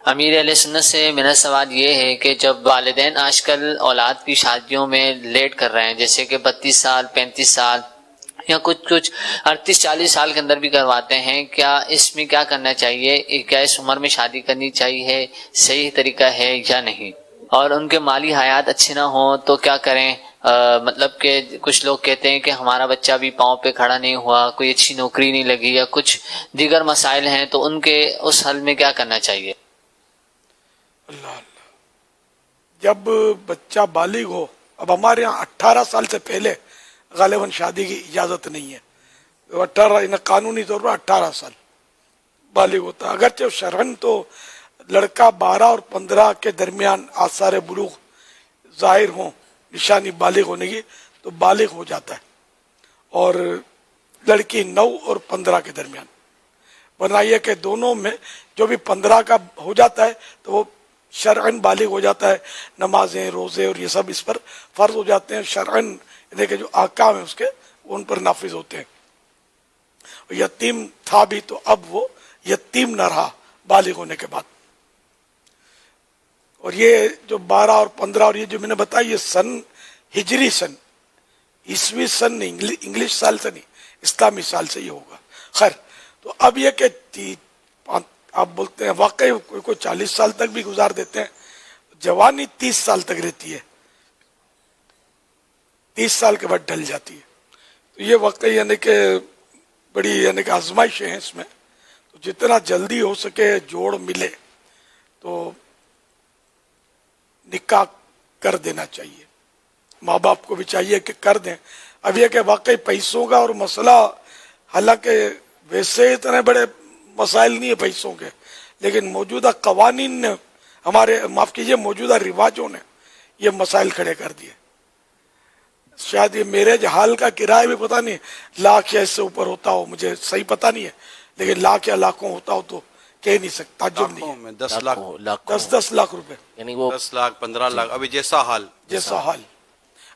امیر علیہ سنت سے میرا سوال یہ ہے کہ جب والدین آج کل اولاد کی شادیوں میں لیٹ کر رہے ہیں، جیسے کہ 32 سال 35 سال یا کچھ 38 40 سال کے اندر بھی کرواتے ہیں، کیا اس میں کیا کرنا چاہیے؟ کیا اس عمر میں شادی کرنی چاہیے؟ صحیح طریقہ ہے یا نہیں؟ اور ان کے مالی حیات اچھے نہ ہوں تو کیا کریں؟ مطلب کہ کچھ لوگ کہتے ہیں کہ ہمارا بچہ بھی پاؤں پہ کھڑا نہیں ہوا، کوئی اچھی نوکری نہیں لگی، یا کچھ دیگر مسائل ہیں، تو ان کے اس حل میں کیا کرنا چاہیے؟ اللہ اللہ، جب بچہ بالغ ہو، اب ہمارے یہاں 18 سال سے پہلے غالباً شادی کی اجازت نہیں ہے. 18 قانونی طور پر 18 سال بالغ ہوتا ہے، اگرچہ شرعن تو لڑکا 12 اور 15 کے درمیان آثار بلوغ ظاہر ہوں، نشانی بالغ ہونے کی، تو بالغ ہو جاتا ہے، اور لڑکی 9 اور 15 کے درمیان. ورنہ یہ کہ دونوں میں جو بھی 15 کا ہو جاتا ہے تو وہ شرعن بالغ ہو جاتا ہے، نمازیں روزے اور یہ سب اس پر فرض ہو جاتے ہیں، شرعن یعنی کہ جو احکام ہیں اس کے ان پر نافذ ہوتے ہیں. یتیم تھا بھی تو اب وہ یتیم نہ رہا بالغ ہونے کے بعد. اور یہ جو 12 اور 15 اور یہ جو میں نے بتایا، یہ سن ہجری سن، عیسوی سن نہیں، انگلش سال سے نہیں، اسلامی سال سے یہ ہوگا. خیر، تو اب یہ کہ آپ بولتے ہیں واقعی کوئی 40 سال تک بھی گزار دیتے ہیں، جوانی 30 سال تک رہتی ہے، 30 سال کے بعد ڈھل جاتی ہے. تو یہ واقعی یعنی کہ بڑی یعنی کہ آزمائشیں ہیں اس میں. تو جتنا جلدی ہو سکے جوڑ ملے تو نکاح کر دینا چاہیے، ماں باپ کو بھی چاہیے کہ کر دیں. اب یہ کہ واقعی پیسوں کا اور مسئلہ، حالانکہ ویسے اتنے بڑے مسائل نہیں ہیں پیسوں کے، لیکن موجودہ قوانین نے ہمارے، معاف کیجئے، موجودہ رواجوں نے یہ مسائل کھڑے کر دیے. شاید یہ میرے حال کا کرایہ بھی پتہ نہیں لاکھ یا اس سے اوپر ہوتا ہو، مجھے صحیح پتہ نہیں ہے، لیکن لاکھ یا لاکھوں ہوتا ہو تو کہہ نہیں سکتا، تعجب نہیں ہے. 10 لاکھ روپے، یعنی وہ 10 لاکھ 15 لاکھ، ابھی جیسا حال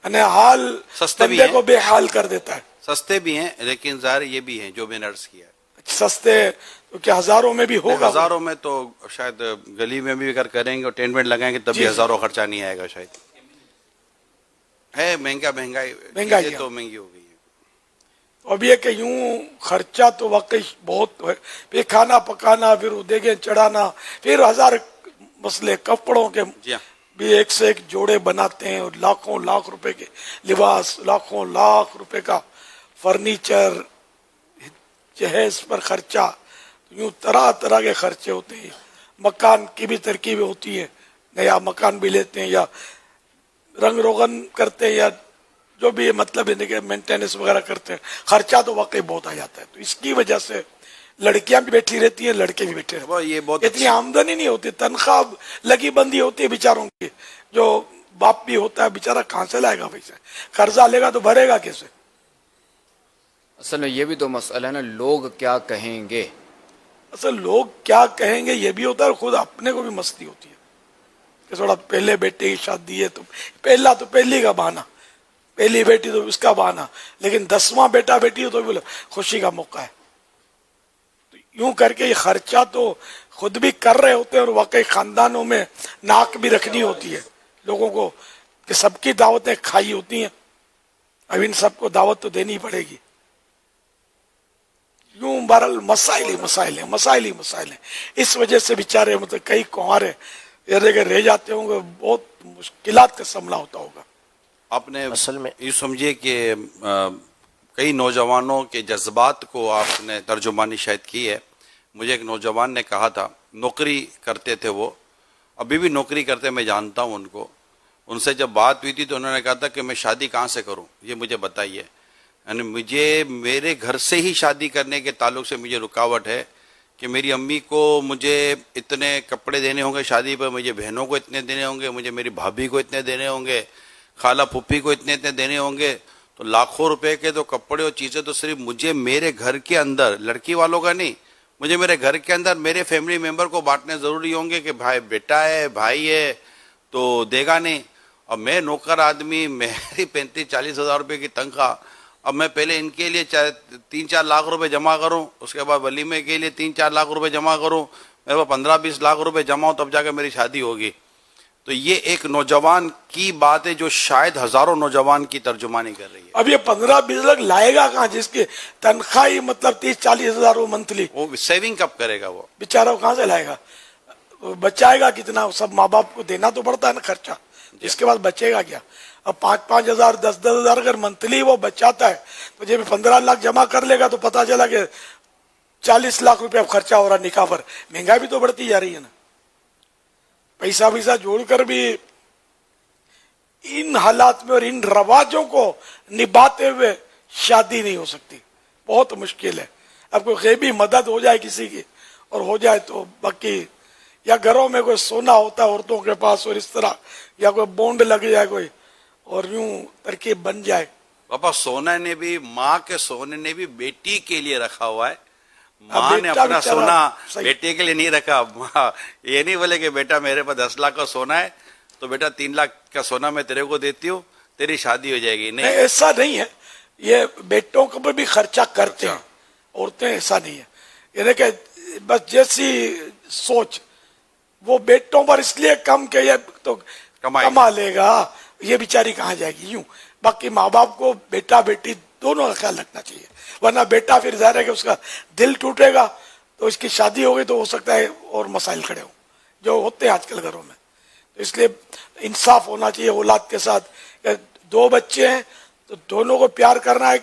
یعنی حال سستے بھی بندے ہیں، کو بے حال کر دیتا ہے. سستے بھی ہیں، لیکن ظاہر یہ بھی ہیں جو میں نے عرض کیا ہے. سستے تو کیا ہزاروں میں بھی ہوگا؟ ہزاروں میں تو شاید گلی میں بھی اگر کریں گے اور ٹینٹ وینٹ لگائیں گے تب بھی ہزاروں خرچہ نہیں آئے گا. شاید ہے مہنگائی تو مہنگی ہو گئی ہے. اب یہ کہ یوں خرچہ تو واقعی بہت ہے، پھر کھانا پکانا، پھر دیگیں چڑھانا، پھر ہزار مسئلے، کپڑوں کے جی ہاں، بھی ایک سے ایک جوڑے بناتے ہیں، اور لاکھوں لاکھ روپے کے لباس، لاکھوں لاکھ روپے کا فرنیچر، جہیز پر خرچہ، یوں طرح طرح کے خرچے ہوتے ہیں. مکان کی بھی ترکیبیں ہوتی ہیں، نیا مکان بھی لیتے ہیں یا رنگ روغن کرتے ہیں یا جو بھی مطلب ہے مینٹیننس وغیرہ کرتے ہیں، خرچہ تو واقعی بہت آ جاتا ہے. تو اس کی وجہ سے لڑکیاں بھی بیٹھی رہتی ہیں، لڑکے بھی بیٹھے رہتے ہیں. یہ بہت اتنی آمدنی نہیں ہوتی، تنخواہ لگی بندی ہوتی ہے بیچاروں کی. جو باپ بھی ہوتا ہے بیچارہ کہاں سے لائے گا پیسے؟ قرضہ لے گا تو بھرے گا کیسے؟ اصل میں یہ بھی تو مسئلہ ہے نا، لوگ کیا کہیں گے. اصل لوگ کیا کہیں گے یہ بھی ہوتا ہے، اور خود اپنے کو بھی مستی ہوتی ہے کہ تھوڑا پہلے بیٹے کی شادی ہے تو پہلی کا بہانہ، پہلی بیٹی تو اس کا بہانہ، لیکن 10واں بیٹا بیٹی ہو تو بھی خوشی کا موقع ہے. تو یوں کر کے یہ خرچہ تو خود بھی کر رہے ہوتے ہیں، اور واقعی خاندانوں میں ناک بھی رکھنی ہوتی ہے لوگوں کو کہ سب کی دعوتیں کھائی ہوتی ہیں، اب ان سب کو دعوت تو دینی پڑے گی. یوں بہرحال مسائل ہیں. اس وجہ سے بیچارے مطلب کئی کنوارے رہ جاتے ہوں گے، بہت مشکلات کا سامنا ہوتا ہوگا. آپ نے یہ سمجھے کہ کئی نوجوانوں کے جذبات کو آپ نے ترجمانی شاید کی ہے. مجھے ایک نوجوان نے کہا تھا، نوکری کرتے تھے، وہ ابھی بھی نوکری کرتے، میں جانتا ہوں ان کو. ان سے جب بات ہوئی تھی تو انہوں نے کہا تھا کہ میں شادی کہاں سے کروں، یہ مجھے بتائیے. یعنی مجھے میرے گھر سے ہی شادی کرنے کے تعلق سے مجھے رکاوٹ ہے کہ میری امی کو مجھے اتنے کپڑے دینے ہوں گے شادی پر، مجھے بہنوں کو اتنے دینے ہوں گے، مجھے میری بھابھی کو اتنے دینے ہوں گے، خالہ پھپھی کو اتنے دینے ہوں گے. تو لاکھوں روپے کے تو کپڑے اور چیزیں تو صرف مجھے میرے گھر کے اندر، لڑکی والوں کا نہیں، مجھے میرے گھر کے اندر میرے فیملی ممبر کو بانٹنے ضروری ہوں گے کہ بھائی بیٹا ہے، بھائی ہے تو دے گا نہیں. اور میں نوکر آدمی، میری 35-40 ہزار روپے کی تنخواہ، اب میں پہلے ان کے لیے 3-4 لاکھ روپے جمع کروں، اس کے بعد ولیمے کے لیے 3-4 لاکھ روپے جمع کروں. میرے پاس 15-20 لاکھ روپے جمع ہو تب جا کے میری شادی ہوگی. تو یہ ایک نوجوان کی بات ہے جو شاید ہزاروں نوجوان کی ترجمانی کر رہی ہے. اب یہ 15-20 لاکھ لائے گا کہاں جس کی تنخواہ مطلب 30-40 ہزار ہو منتھلی؟ وہ سیونگ کب کرے گا؟ وہ بیچارہ کہاں سے لائے گا؟ بچائے گا کتنا؟ سب ماں باپ کو دینا تو پڑتا ہے نا خرچہ. اس کے بعد بچے گا کیا؟ اب 5-5 ہزار 10-10 ہزار اگر منتھلی وہ بچاتا ہے تو جب 15 لاکھ جمع کر لے گا تو پتا چلا کہ 40 لاکھ روپے اب خرچہ ہو رہا نکاح پر. مہنگائی بھی تو بڑھتی جا رہی ہے نا. پیسہ جوڑ کر بھی ان حالات میں اور ان رواجوں کو نبھاتے ہوئے شادی نہیں ہو سکتی. بہت مشکل ہے. اب کوئی غیبی مدد ہو جائے کسی کی اور ہو جائے تو باقی، یا گھروں میں کوئی سونا ہوتا ہے عورتوں کے پاس اور اس طرح، یا کوئی بونڈ لگ جائے کوئی اور یوں ترکیب بن جائے. پاپا سونا نے بھی، ماں کے سونے نے بھی بیٹی کے لیے رکھا ہوا ہے. اب ماں نے بیٹا اپنا بیچارہ سونا صحیح. بیٹے کے لیے نہیں رکھا. ماں یہ نہیں بولے کہ بیٹا میرے پاس 10 لاکھ کا سونا ہے تو بیٹا 3 لاکھ کا سونا میں تیرے کو دیتی ہوں، تیری شادی ہو جائے گی. نہیں، نہیں، ایسا نہیں ہے. یہ بیٹوں کے اوپر بھی خرچہ کرتے ہیں عورتیں، ایسا نہیں ہے. یعنی کہ بس جیسی سوچ وہ بیٹوں پر اس لیے کم کہ یہ تو کما لے گا، یہ بیچاری کہاں جائے گی یوں. باقی ماں باپ کو بیٹا بیٹی دونوں کا خیال رکھنا چاہیے، ورنہ بیٹا پھر ظاہر ہے کہ اس کا دل ٹوٹے گا تو اس کی شادی ہو گئی تو ہو سکتا ہے اور مسائل کھڑے ہوں جو ہوتے ہیں آج کل گھروں میں. تو اس لیے انصاف ہونا چاہیے اولاد کے ساتھ. 2 بچے ہیں تو دونوں کو پیار کرنا ہے.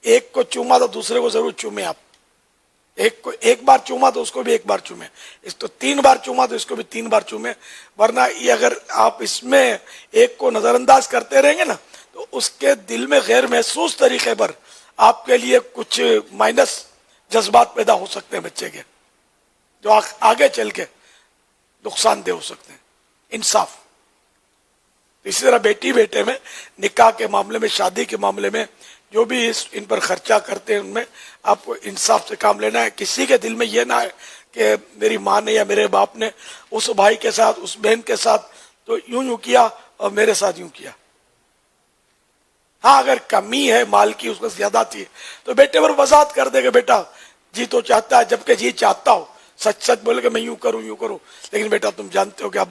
ایک کو چوما تو دوسرے کو ضرور چومیں آپ. ایک کو ایک بار چوما تو اس کو بھی ایک بار چومیں. اس تو 3 بار چوما تو اس کو بھی 3 بار چومیں. ورنہ یہ اگر آپ اس میں ایک کو نظر انداز کرتے رہیں گے نا تو اس کے دل میں غیر محسوس طریقے پر آپ کے لیے کچھ مائنس جذبات پیدا ہو سکتے ہیں بچے کے، جو آگے چل کے نقصان دہ ہو سکتے ہیں. انصاف. اسی طرح بیٹی بیٹے میں نکاح کے معاملے میں، شادی کے معاملے میں جو بھی ان پر خرچہ کرتے ہیں ان میں آپ کو انصاف سے کام لینا ہے. کسی کے دل میں یہ نہ ہے کہ میری ماں نے یا میرے باپ نے اس بھائی کے ساتھ اس بہن کے ساتھ تو یوں کیا اور میرے ساتھ یوں کیا. ہاں اگر کمی ہے مال کی، اس کو زیادہ تھی تو بیٹے پر وضاحت کر دے کہ بیٹا جی تو چاہتا ہے، جبکہ جی چاہتا ہو سچ سچ بولے کہ میں یوں کروں، لیکن بیٹا تم جانتے ہو کہ اب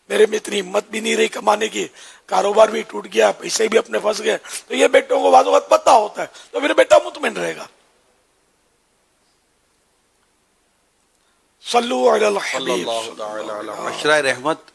میرے میں اتنی ہمت بھی نہیں رہی کمانے کی، کاروبار بھی ٹوٹ گیا، پیسے بھی اپنے پھنس گئے. تو یہ بیٹوں کو بعض اوقات پتہ ہوتا ہے تو پھر بیٹا مطمئن رہے گا. صلو علی الحبیب. عشرہ رحمت